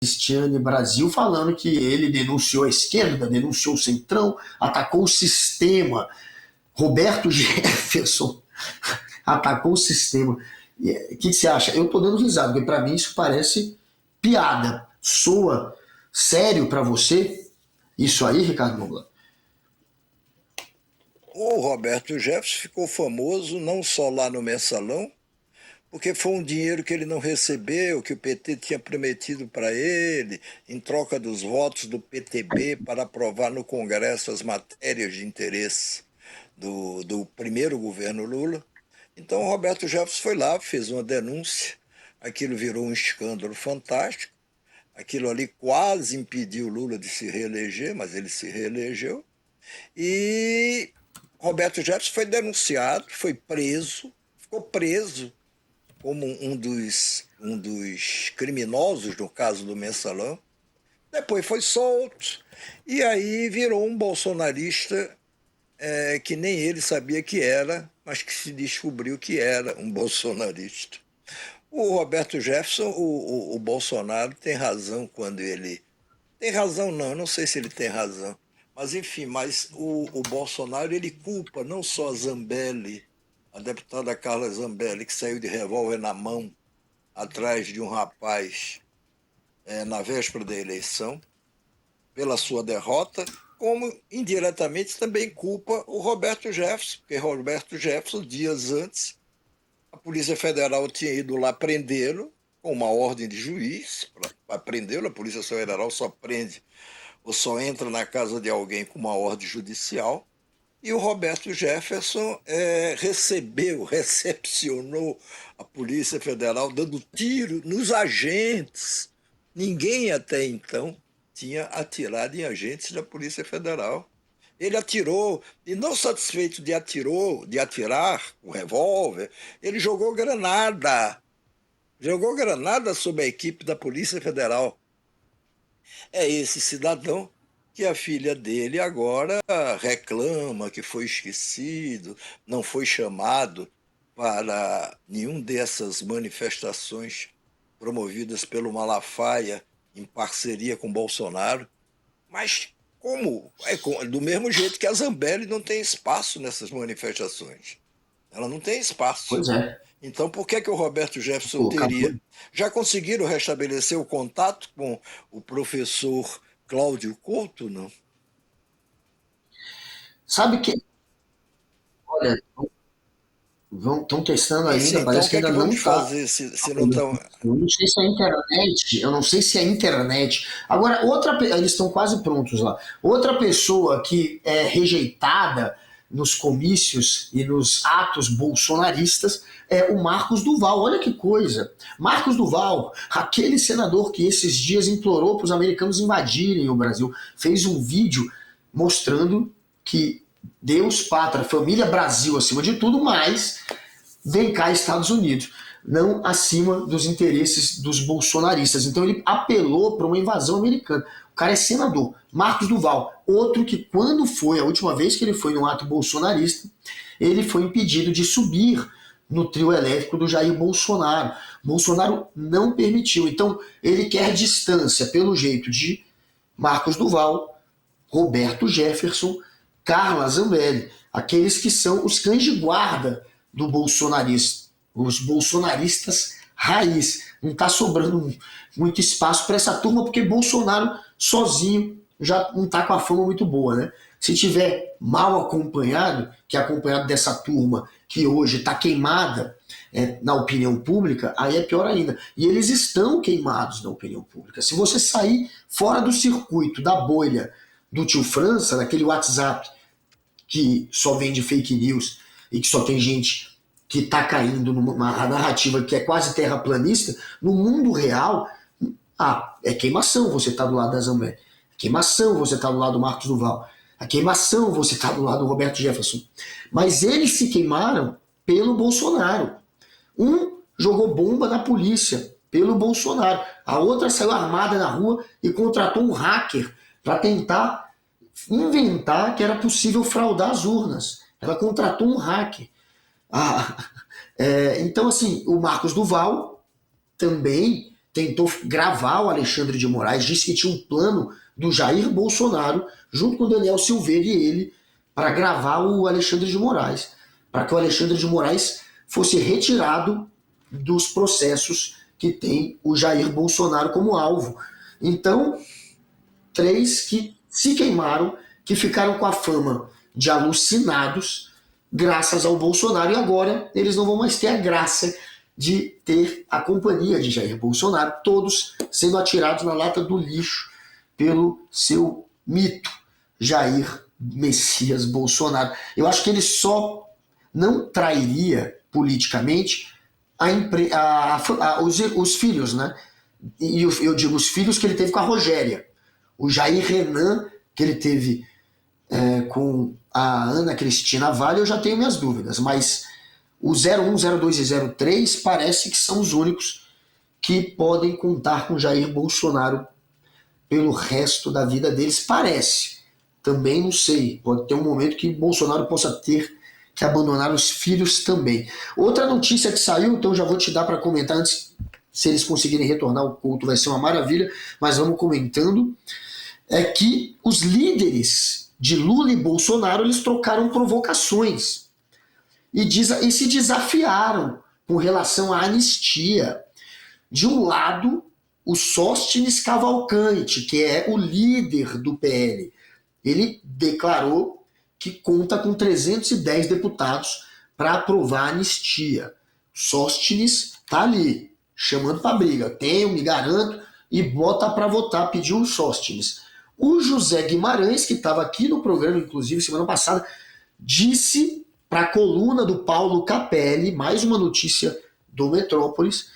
Cristiane Brasil falando que ele denunciou a esquerda, denunciou o centrão, atacou o sistema. Roberto Jefferson atacou o sistema. O que você acha? Eu tô dando risada, porque para mim isso parece piada. Soa sério para você isso aí, Ricardo Noblat? O Roberto Jefferson ficou famoso não só lá no Mensalão, porque foi um dinheiro que ele não recebeu, que o PT tinha prometido para ele, em troca dos votos do PTB para aprovar no Congresso as matérias de interesse do primeiro governo Lula. Então, o Roberto Jefferson foi lá, fez uma denúncia, aquilo virou um escândalo fantástico, aquilo ali quase impediu Lula de se reeleger, mas ele se reelegeu, e Roberto Jefferson foi denunciado, foi preso, ficou preso como um dos criminosos no caso do Mensalão. Depois foi solto e aí virou um bolsonarista que nem ele sabia que era, mas que se descobriu que era um bolsonarista. O Roberto Jefferson, o Bolsonaro tem razão quando ele... Tem razão não, eu não sei se ele tem razão. Mas enfim, o Bolsonaro ele culpa não só a Zambelli, a deputada Carla Zambelli, que saiu de revólver na mão atrás de um rapaz na véspera da eleição, pela sua derrota, como indiretamente também culpa o Roberto Jefferson, porque Roberto Jefferson, dias antes, a Polícia Federal tinha ido lá prendê-lo, com uma ordem de juiz para prendê-lo. A Polícia Federal só prende ou só entra na casa de alguém com uma ordem judicial. E o Roberto Jefferson recepcionou a Polícia Federal dando tiro nos agentes. Ninguém até então tinha atirado em agentes da Polícia Federal. Ele atirou, e não satisfeito de atirar o revólver, ele jogou granada sobre a equipe da Polícia Federal. É esse cidadão que a filha dele agora reclama que foi esquecido, não foi chamado para nenhum dessas manifestações promovidas pelo Malafaia em parceria com Bolsonaro. Mas como? Do mesmo jeito que a Zambelli não tem espaço nessas manifestações. Ela não tem espaço. Pois é. Então, por que o Roberto Jefferson Pô, acabou. teria? Já conseguiram restabelecer o contato com o professor Cláudio Couto, não? Sabe que, olha, estão testando Sim, sim. ainda, Então, o parece que que é ainda que não vamos está. fazer se não estão... Eu não sei se é a internet, eu não sei se é a internet. Agora, eles estão quase prontos lá. Outra pessoa que é rejeitada nos comícios e nos atos bolsonaristas é o Marcos Duval. Olha que coisa. Marcos Duval, aquele senador que esses dias implorou para os americanos invadirem o Brasil, fez um vídeo mostrando que Deus, pátria, família, Brasil acima de tudo, mas vem cá Estados Unidos, não acima dos interesses dos bolsonaristas. Então ele apelou para uma invasão americana. O cara é senador, Marcos Duval, outro que quando foi, a última vez que ele foi num ato bolsonarista, ele foi impedido de subir no trio elétrico do Jair Bolsonaro. Bolsonaro não permitiu. Então ele quer distância, pelo jeito, de Marcos Duval, Roberto Jefferson, Carla Zambelli, aqueles que são os cães de guarda do bolsonarista, os bolsonaristas raiz. Não está sobrando muito espaço para essa turma, porque Bolsonaro sozinho já não está com a fama muito boa, né? Se tiver mal acompanhado, que é acompanhado dessa turma que hoje está queimada na opinião pública, aí é pior ainda. E eles estão queimados na opinião pública. Se você sair fora do circuito, da bolha do tio França, naquele WhatsApp que só vende fake news e que só tem gente que está caindo numa narrativa que é quase terraplanista, no mundo real, é queimação você tá do lado da Zambelli, queimação você tá do lado do Marcos Duval, a queimação você tá do lado do Roberto Jefferson. Mas eles se queimaram pelo Bolsonaro. Um jogou bomba na polícia pelo Bolsonaro. A outra saiu armada na rua e contratou um hacker para tentar inventar que era possível fraudar as urnas. Ela contratou um hacker. Então, assim, o Marcos Duval também tentou gravar o Alexandre de Moraes, disse que tinha um plano do Jair Bolsonaro, junto com o Daniel Silveira e ele, para gravar o Alexandre de Moraes, para que o Alexandre de Moraes fosse retirado dos processos que tem o Jair Bolsonaro como alvo. Então, 3 que se queimaram, que ficaram com a fama de alucinados, graças ao Bolsonaro, e agora eles não vão mais ter a graça de ter a companhia de Jair Bolsonaro, todos sendo atirados na lata do lixo pelo seu mito, Jair Messias Bolsonaro. Eu acho que ele só não trairia politicamente os filhos, né? E eu digo os filhos que ele teve com a Rogéria. O Jair Renan, que ele teve com a Ana Cristina Vale, eu já tenho minhas dúvidas, mas o 01, 02 e 03 parece que são os únicos que podem contar com Jair Bolsonaro pelo resto da vida deles, parece. Também não sei, pode ter um momento que Bolsonaro possa ter que abandonar os filhos também. Outra notícia que saiu, então já vou te dar para comentar antes, se eles conseguirem retornar o culto vai ser uma maravilha, mas vamos comentando, é que os líderes de Lula e Bolsonaro, eles trocaram provocações e se desafiaram com relação à anistia. De um lado, o Sóstenes Cavalcante, que é o líder do PL, ele declarou que conta com 310 deputados para aprovar a anistia. Sóstenes está ali, chamando para briga. Tenho, me garanto, e bota para votar, pediu o Sóstenes. O José Guimarães, que estava aqui no programa, inclusive, semana passada, disse para a coluna do Paulo Capelli, mais uma notícia do Metrópolis,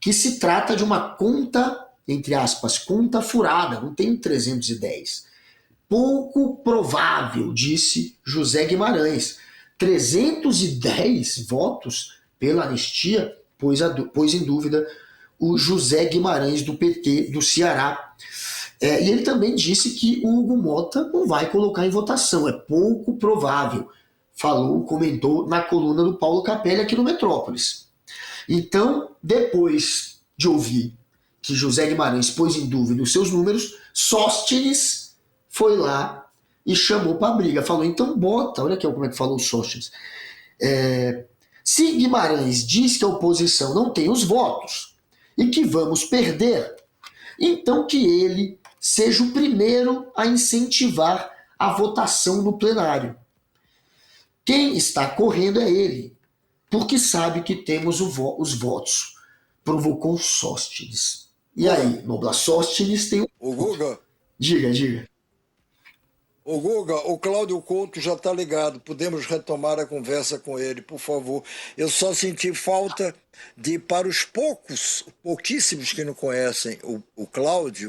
que se trata de uma conta, entre aspas, conta furada, não tem 310. Pouco provável, disse José Guimarães. 310 votos pela anistia pôs em dúvida o José Guimarães do PT do Ceará. E ele também disse que o Hugo Mota não vai colocar em votação, é pouco provável. Comentou na coluna do Paulo Capelli aqui no Metrópolis. Então, depois de ouvir que José Guimarães pôs em dúvida os seus números, Sóstenes foi lá e chamou para a briga. Falou, então bota, olha aqui como é que falou o Sóstenes. Se Guimarães diz que a oposição não tem os votos e que vamos perder, então que ele seja o primeiro a incentivar a votação no plenário. Quem está correndo é ele, porque sabe que temos os votos. Provocou Sóstenes. E aí, Noblar, Sóstenes tem... O Guga? Diga. O Guga, o Cláudio Couto já está ligado, podemos retomar a conversa com ele, por favor. Eu só senti falta de, para os pouquíssimos que não conhecem o Cláudio,